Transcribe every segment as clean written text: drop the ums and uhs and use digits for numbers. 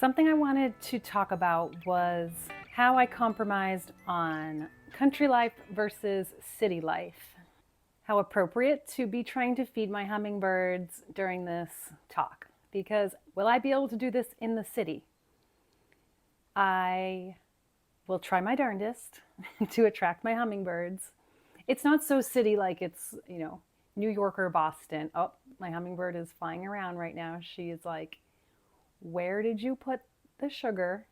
Something I wanted to talk about was how I compromised on country life versus city life. How appropriate to be trying to feed my hummingbirds during this talk, because will I be able to do this in the city? I will try my darndest to attract my hummingbirds. It's not so city like it's, New York or Boston. Oh, my hummingbird is flying around right now. She is like, where did you put the sugar?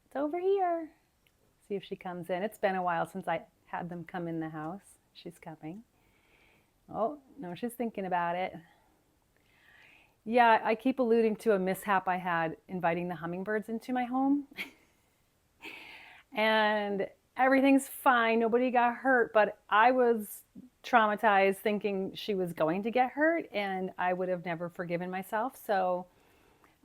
It's over here. See if she comes in. It's been a while since I had them come in the house. She's coming. Oh, no, she's thinking about it. Yeah, I keep alluding to a mishap I had inviting the hummingbirds into my home. And everything's fine. Nobody got hurt, but I was traumatized thinking she was going to get hurt, and I would have never forgiven myself. So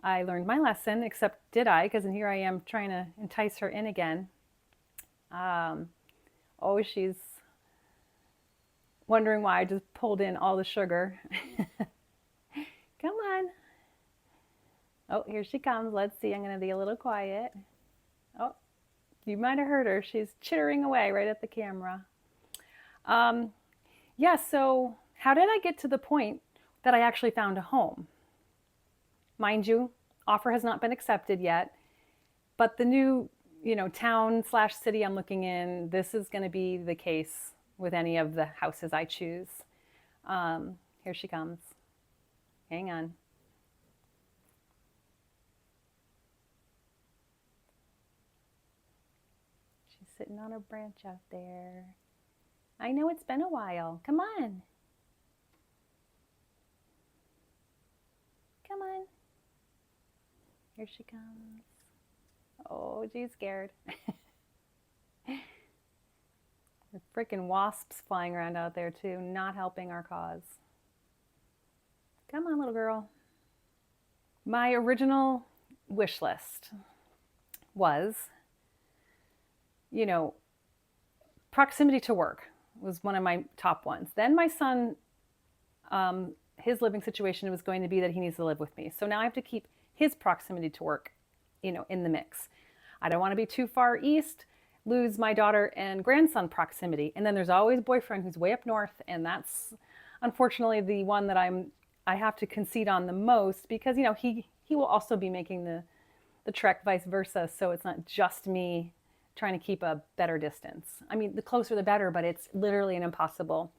I learned my lesson, except did I? Because here I am trying to entice her in again. Um, oh, she's wondering why I just pulled in all the sugar. Come on. Oh, here she comes. Let's see. I'm going to be a little quiet. Oh, you might have heard her. She's chittering away right at the camera. Um, yeah, so how did I get to the point that I actually found a home? Mind you, offer has not been accepted yet, but the new, town slash city I'm looking in, this is going to be the case with any of the houses I choose. Here she comes. Hang on. She's sitting on her branch out there. I know it's been a while. Come on. Come on. Here she comes. Oh, she's scared. The freaking wasps flying around out there too, not helping our cause. Come on, little girl. My original wish list was, you know, proximity to work was one of my top ones. Then my son, his living situation was going to be that he needs to live with me. So now I have to keep his proximity to work, in the mix. I don't want to be too far east, lose my daughter and grandson proximity. And then there's always boyfriend who's way up north, and that's unfortunately the one that I have to concede on the most because he will also be making the trek vice versa. So it's not just me trying to keep a better distance. I mean, the closer the better, but it's literally an impossible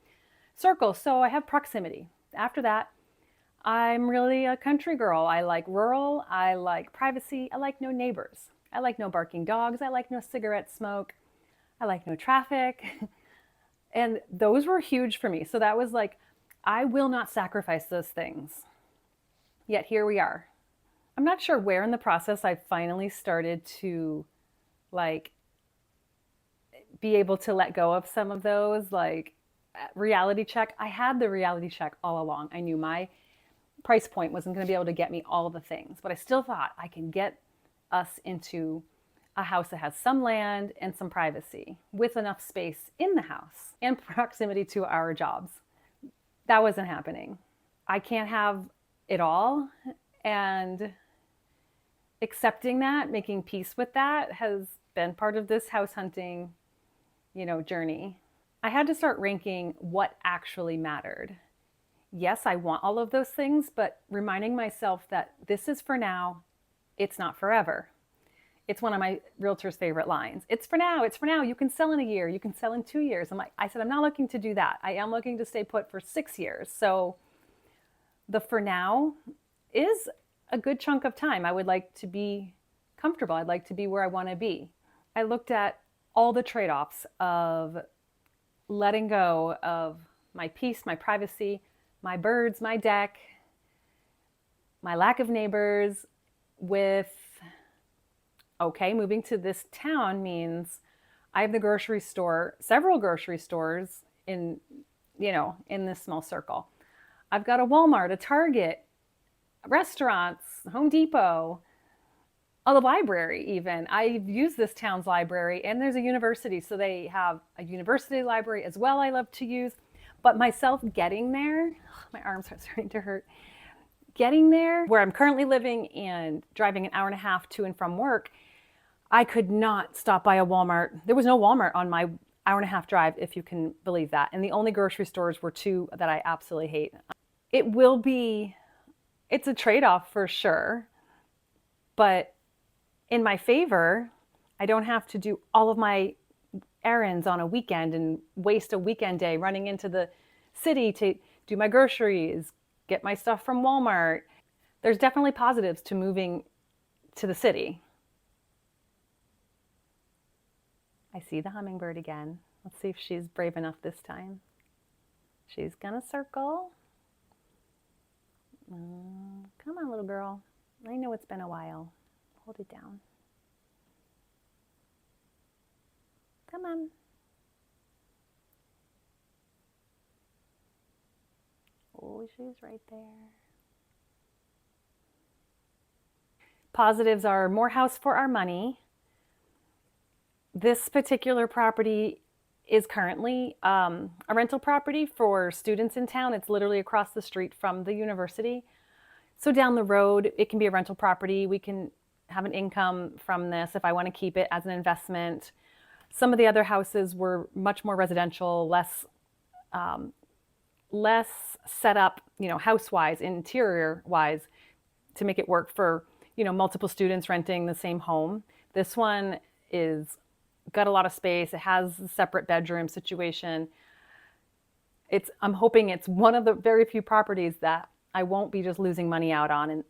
circle. So I have proximity. After that, I'm really a country girl. I like rural. I like privacy. I like no neighbors. I like no barking dogs. I like no cigarette smoke. I like no traffic. And those were huge for me. So that was like, I will not sacrifice those things. Yet here we are. I'm not sure where in the process I finally started to like be able to let go of some of those, like reality check. I had the reality check all along. I knew my price point wasn't going to be able to get me all the things, but I still thought I can get us into a house that has some land and some privacy with enough space in the house and proximity to our jobs. That wasn't happening. I can't have it all. And accepting that, making peace with that has been part of this house hunting, journey. I had to start ranking what actually mattered. Yes, I want all of those things, but reminding myself that this is for now, it's not forever. It's one of my realtor's favorite lines. It's for now, it's for now. You can sell in a year, you can sell in 2 years. I said, I'm not looking to do that. I am looking to stay put for 6 years. So the for now is a good chunk of time. I would like to be comfortable. I'd like to be where I want to be. I looked at all the trade offs of letting go of my peace, my privacy, my birds, my deck, my lack of neighbors with, okay, moving to this town means I have the grocery store, several grocery stores in this small circle. I've got a Walmart, a Target, restaurants, Home Depot, a library even. I've used this town's library, and there's a university, so they have a university library as well I love to use. But myself getting there, my arms are starting to hurt. getting there, where I'm currently living and driving an hour and a half to and from work, I could not stop by a Walmart. There was no Walmart on my hour and a half drive, if you can believe that. And the only grocery stores were two that I absolutely hate. It will be, it's a trade-off for sure, but in my favor, I don't have to do all of my errands on a weekend and waste a weekend day running into the city to do my groceries, get my stuff from Walmart. There's definitely positives to moving to the city. I see the hummingbird again. Let's see if she's brave enough this time. She's gonna circle. Come on, little girl. I know it's been a while. Hold it down. Come on. Oh, she's right there. Positives are more house for our money. This particular property is currently a rental property for students in town. It's literally across the street from the university. So down the road, it can be a rental property. We can have an income from this if I want to keep it as an investment. Some of the other houses were much more residential, less set up, house-wise, interior-wise, to make it work for, multiple students renting the same home. This one is got a lot of space. It has a separate bedroom situation. I'm hoping it's one of the very few properties that I won't be just losing money out on and,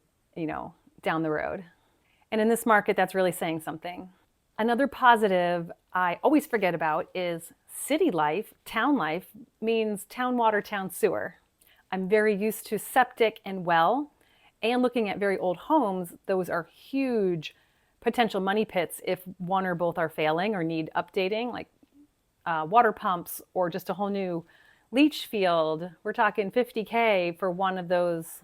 down the road. And in this market, that's really saying something. Another positive I always forget about is city life, town life means town water, town sewer. I'm very used to septic and well, and looking at very old homes, those are huge potential money pits if one or both are failing or need updating, like water pumps or just a whole new leach field. We're talking $50K for one of those,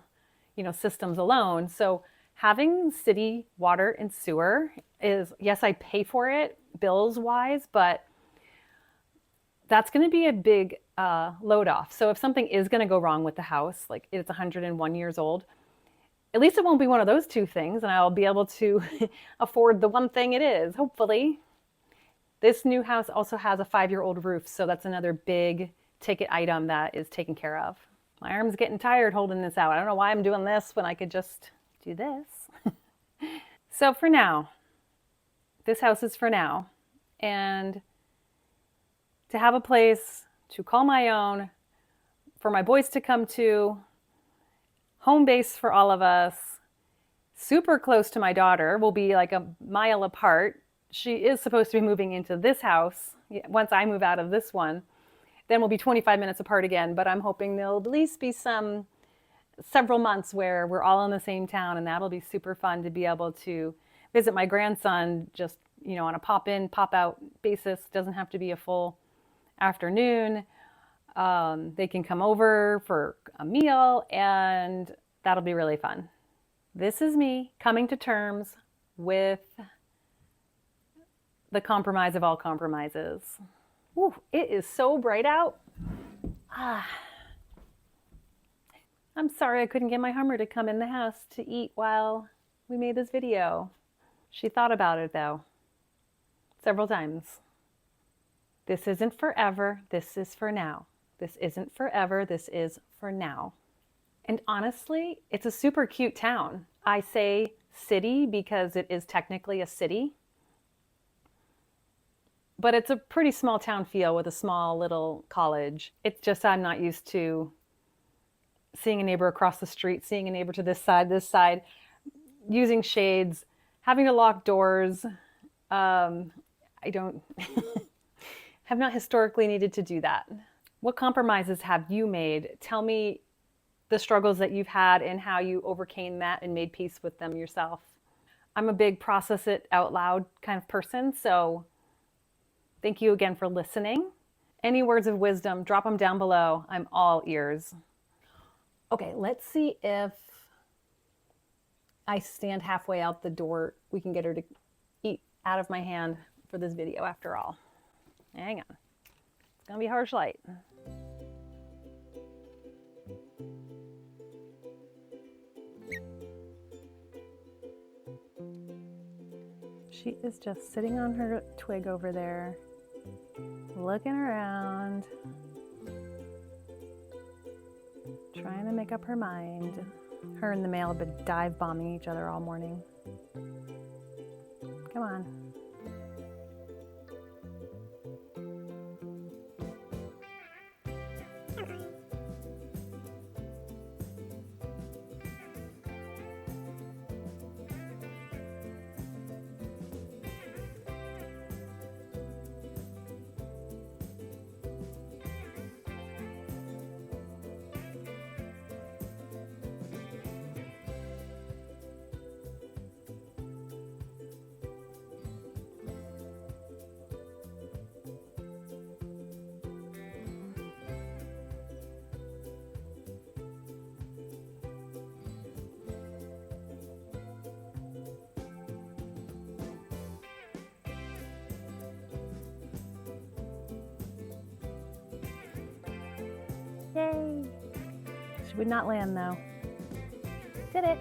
systems alone. So having city water and sewer is, yes, I pay for it bills wise, but that's going to be a big load off. So if something is going to go wrong with the house, like it's 101 years old, at least it won't be one of those two things, and I'll be able to afford the one thing it is, hopefully. This new house also has a 5-year-old roof, so that's another big ticket item that is taken care of. My arm's getting tired holding this out. I don't know why I'm doing this when I could just do this. So for now, this house is for now. And to have a place to call my own, for my boys to come to, home base for all of us, super close to my daughter. We'll be like a mile apart. She is supposed to be moving into this house once I move out of this one. Then we'll be 25 minutes apart again, but I'm hoping there'll at least be several months where we're all in the same town, and that'll be super fun to be able to visit my grandson just, on a pop-in, pop-out basis. Doesn't have to be a full afternoon. They can come over for a meal, and that'll be really fun. This is me coming to terms with the compromise of all compromises. Ooh, it is so bright out. I'm sorry I couldn't get my Hummer to come in the house to eat while we made this video. She thought about it though, several times. This isn't forever, this is for now. This isn't forever, this is for now. And honestly, it's a super cute town. I say city because it is technically a city, but it's a pretty small town feel with a small little college. It's just I'm not used to seeing a neighbor across the street, seeing a neighbor to this side, using shades, having to lock doors. I don't have not historically needed to do that. What compromises have you made? Tell me the struggles that you've had and how you overcame that and made peace with them yourself. I'm a big process it out loud kind of person, so thank you again for listening. Any words of wisdom, drop them down below. I'm all ears. Okay, let's see if I stand halfway out the door. We can get her to eat out of my hand for this video after all. Hang on. It's gonna be harsh light. She is just sitting on her twig over there, looking around, trying to make up her mind. Her and the male have been dive bombing each other all morning. Come on. Yay! She would not land though. Did it!